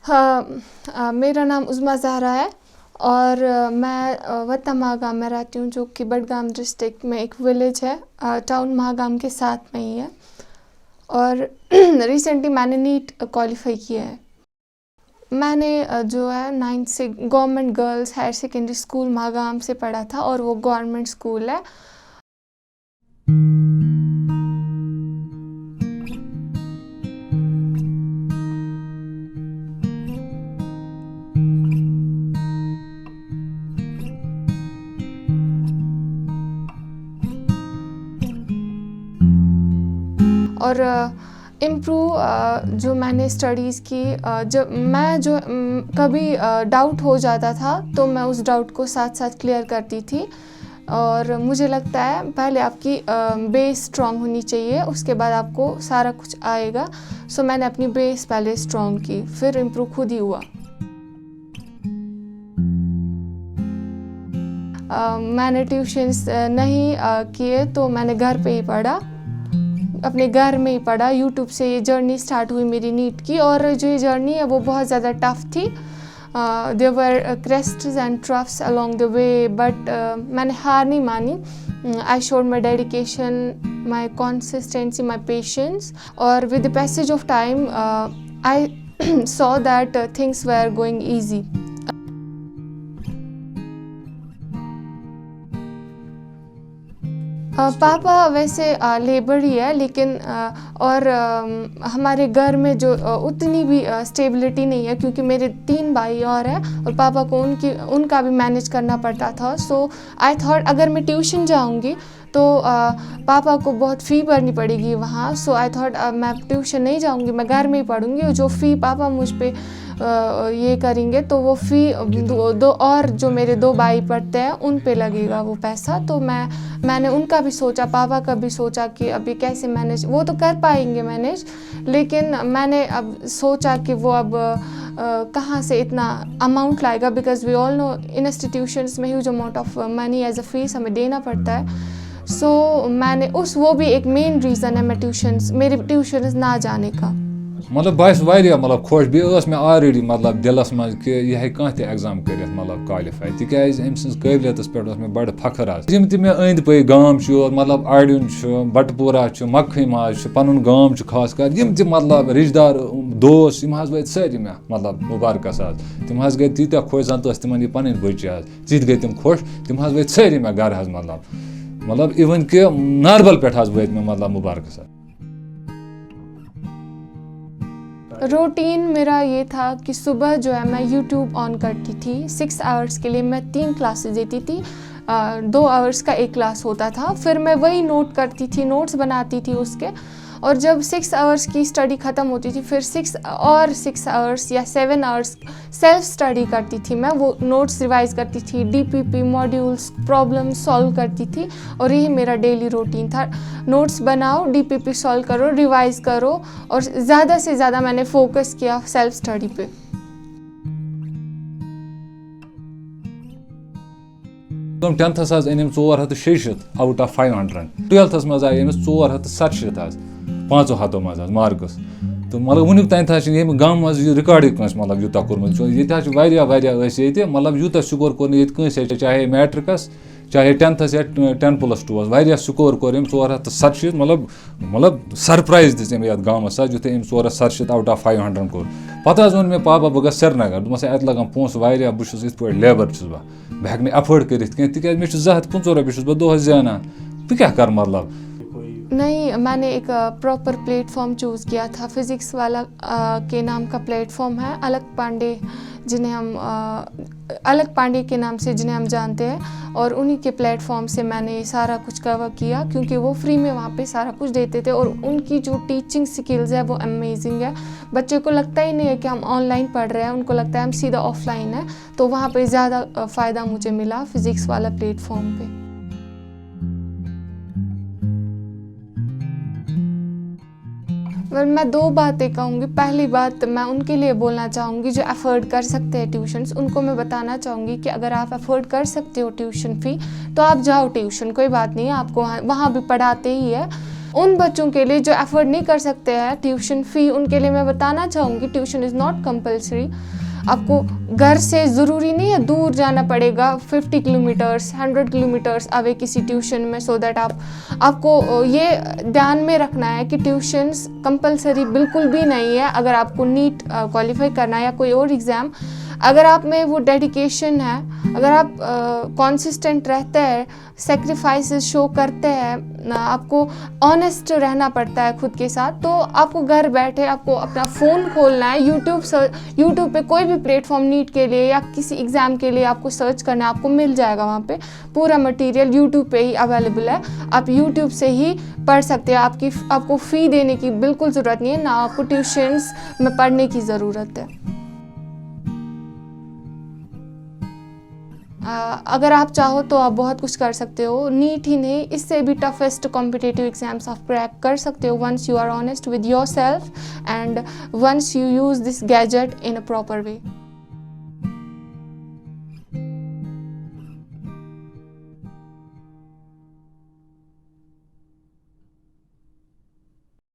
हाँ, मेरा नाम उज़्मा ज़हरा है और मैं वतन माहगाम में रहती हूँ, जो कि बडगाम डिस्ट्रिक्ट में एक विलेज है, टाउन माहगाम के साथ में ही है। और रिसेंटली मैंने नीट क्वालिफाई किया है। मैंने जो है 9th से government girls higher secondary school Mahgam से पढ़ा था और वो गवर्नमेंट स्कूल है। और इम्प्रूव जो मैंने स्टडीज़ की, जब मैं जो कभी डाउट हो जाता था तो मैं उस डाउट को साथ साथ क्लियर करती थी। और मुझे लगता है पहले आपकी बेस स्ट्रॉन्ग होनी चाहिए, उसके बाद आपको सारा कुछ आएगा। सो मैंने अपनी बेस पहले स्ट्रॉन्ग की, फिर इम्प्रूव खुद ही हुआ। मैंने ट्यूशन्स नहीं किए, तो मैंने घर पे ही पढ़ा, अपने घर में ही पढ़ा। यूट्यूब से ये जर्नी स्टार्ट हुई मेरी नीट की, और जो ये जर्नी है वो बहुत ज़्यादा टफ थी। There were क्रेस्ट्स and troughs along the way, but मैंने हार नहीं मानी। I showed my dedication, my consistency, my patience, और with the passage of time I saw that things were going easy. पापा वैसे लेबर ही है, लेकिन और हमारे घर में जो उतनी भी स्टेबिलिटी नहीं है, क्योंकि मेरे 3 भाई और हैं और पापा को उनका भी मैनेज करना पड़ता था। सो आई थॉट अगर मैं ट्यूशन जाऊंगी तो पापा को बहुत फ़ी भरनी पड़ेगी वहाँ। सो आई थॉट मैं ट्यूशन नहीं जाऊंगी, मैं घर में ही पढ़ूंगी, और जो फ़ी पापा मुझ पे ये करेंगे तो वो फ़ी दो और जो मेरे 2 भाई पढ़ते हैं उन पे लगेगा वो पैसा। तो मैंने उनका भी सोचा, पापा का भी सोचा कि अभी कैसे मैनेज, वो तो कर पाएंगे मैनेज, लेकिन मैंने अब सोचा कि वो अब कहाँ से इतना अमाउंट लाएगा, because we all know institutions में huge amount of money as a fees हमें देना पड़ता है। सो मैंने वो भी एक मेन रीज़न है मेरे ट्यूशन्स ना जाने का। मतलब बस वारिया मतलब खुश बेस में ऑलरेडी मतलब दिलस मज कि यह है कह एग्जाम कर मतलब क्वालिफाई, तिकाज अम सज काबिलियतस पे मे बड़ फखर आज। यम ते मे अंद पे गाम मतलब आड़िन बटपुरा मखी माज पन गाम खास कर यम ते मतलब रिश्तेदार दोस्त यम वत सारी मे मतलब मुबारकस आज। तम गई तीत खुश जन तिमन यह पन बच्चे आज, तीत गई तम खुश, तम वत सारी मे घर मतलब इवन कि नारबल पे वत मे मतलब मुबारकस आज। रूटीन मेरा ये था कि सुबह जो है मैं यूट्यूब ऑन करती थी 6 आवर्स के लिए। मैं 3 क्लासेस देती थी, 2 आवर्स का एक क्लास होता था। फिर मैं वही नोट करती थी, नोट्स बनाती थी उसके, और जब 6 आवर्स की स्टडी ख़त्म होती थी फिर 6 आवर्स या 7 आवर्स सेल्फ स्टडी करती थी। मैं वो नोट्स रिवाइज करती थी, डीपीपी मॉड्यूल्स प्रॉब्लम सॉल्व करती थी, और यही मेरा डेली रूटीन था। नोट्स बनाओ, डीपीपी सॉल्व करो, रिवाइज करो, और ज़्यादा से ज़्यादा मैंने फोकस किया सेल्फ स्टडी पे। तुम 10th अनिम 460 आउट ऑफ 500, 12th मज आए 470 आज 500 मज मार्क्स। तो मतलब वुनिक तान गाम मज रिकॉर्ड कंस मतलब यूत कोर्मुत ये मतलब यूत स्कोर कोर ये कंस, चाहे मैट्रिकस चाहे 10th या 10+2 वारिया स्कोर कोर 470, मतलब सरप्राइज दिस ये गामस युथे 470 आउट ऑफ 500 कोर। पता वो मे पापा बह श्रीनगर, दोपस अत लगन पोस वारिया, बस इत लेबर बह हेक अफोर्ड कर तिक मे 250 रुपये बह दोहस जाना, बह क्या कर मतलब। नहीं, मैंने एक प्रॉपर प्लेटफॉर्म चूज़ किया था, फिज़िक्स वाला के नाम का प्लेटफॉर्म है, अलक पांडे के नाम से जिन्हें हम जानते हैं, और उन्हीं के प्लेटफॉर्म से मैंने सारा कुछ कवर किया, क्योंकि वो फ्री में वहाँ पे सारा कुछ देते थे, और उनकी जो टीचिंग स्किल्स है वो अमेजिंग है। बच्चे को लगता ही नहीं है कि हम ऑनलाइन पढ़ रहे हैं, उनको लगता है हम सीधा ऑफलाइन है। तो वहाँ पे ज़्यादा फ़ायदा मुझे मिला फिज़िक्स वाला प्लेटफॉर्म पे। मैं 2 बातें कहूँगी। पहली बात मैं उनके लिए बोलना चाहूँगी जो अफोर्ड कर सकते हैं ट्यूशन्स, उनको मैं बताना चाहूँगी कि अगर आप अफोर्ड कर सकते हो ट्यूशन फ़ी तो आप जाओ ट्यूशन, कोई बात नहीं है, आपको वहाँ भी पढ़ाते ही है। उन बच्चों के लिए जो अफोर्ड नहीं कर सकते हैं ट्यूशन फ़ी, उनके लिए मैं बताना चाहूँगी ट्यूशन इज़ नॉट कंपलसरी। आपको घर से ज़रूरी नहीं है दूर जाना पड़ेगा 50 किलोमीटर्स 100 किलोमीटर्स अवे किसी ट्यूशन में, सो दैट आपको ये ध्यान में रखना है कि ट्यूशन्स कंपलसरी बिल्कुल भी नहीं है। अगर आपको नीट क्वालिफाई करना है या कोई और एग्ज़ाम, अगर आप में वो डेडिकेशन है, अगर आप कंसिस्टेंट रहते हैं, सेक्रीफाइसेस शो करते हैं, आपको ऑनेस्ट रहना पड़ता है खुद के साथ, तो आपको घर बैठे आपको अपना फ़ोन खोलना है, यूट्यूब पे कोई भी प्लेटफॉर्म नीट के लिए या किसी एग्ज़ाम के लिए आपको सर्च करना है, आपको मिल जाएगा। वहाँ पे पूरा मटेरियल यूट्यूब पे ही अवेलेबल है, आप यूट्यूब से ही पढ़ सकते हैं। आपको फ़ी देने की बिल्कुल ज़रूरत नहीं है, ना आपको ट्यूशन्स में पढ़ने की ज़रूरत है। अगर आप चाहो तो आप बहुत कुछ कर सकते हो, नीट ही नहीं इससे भी टफेस्ट कॉम्पिटिटिव एग्जाम्स आप क्रैक कर सकते हो once you are honest with yourself and once you use this gadget in a proper way.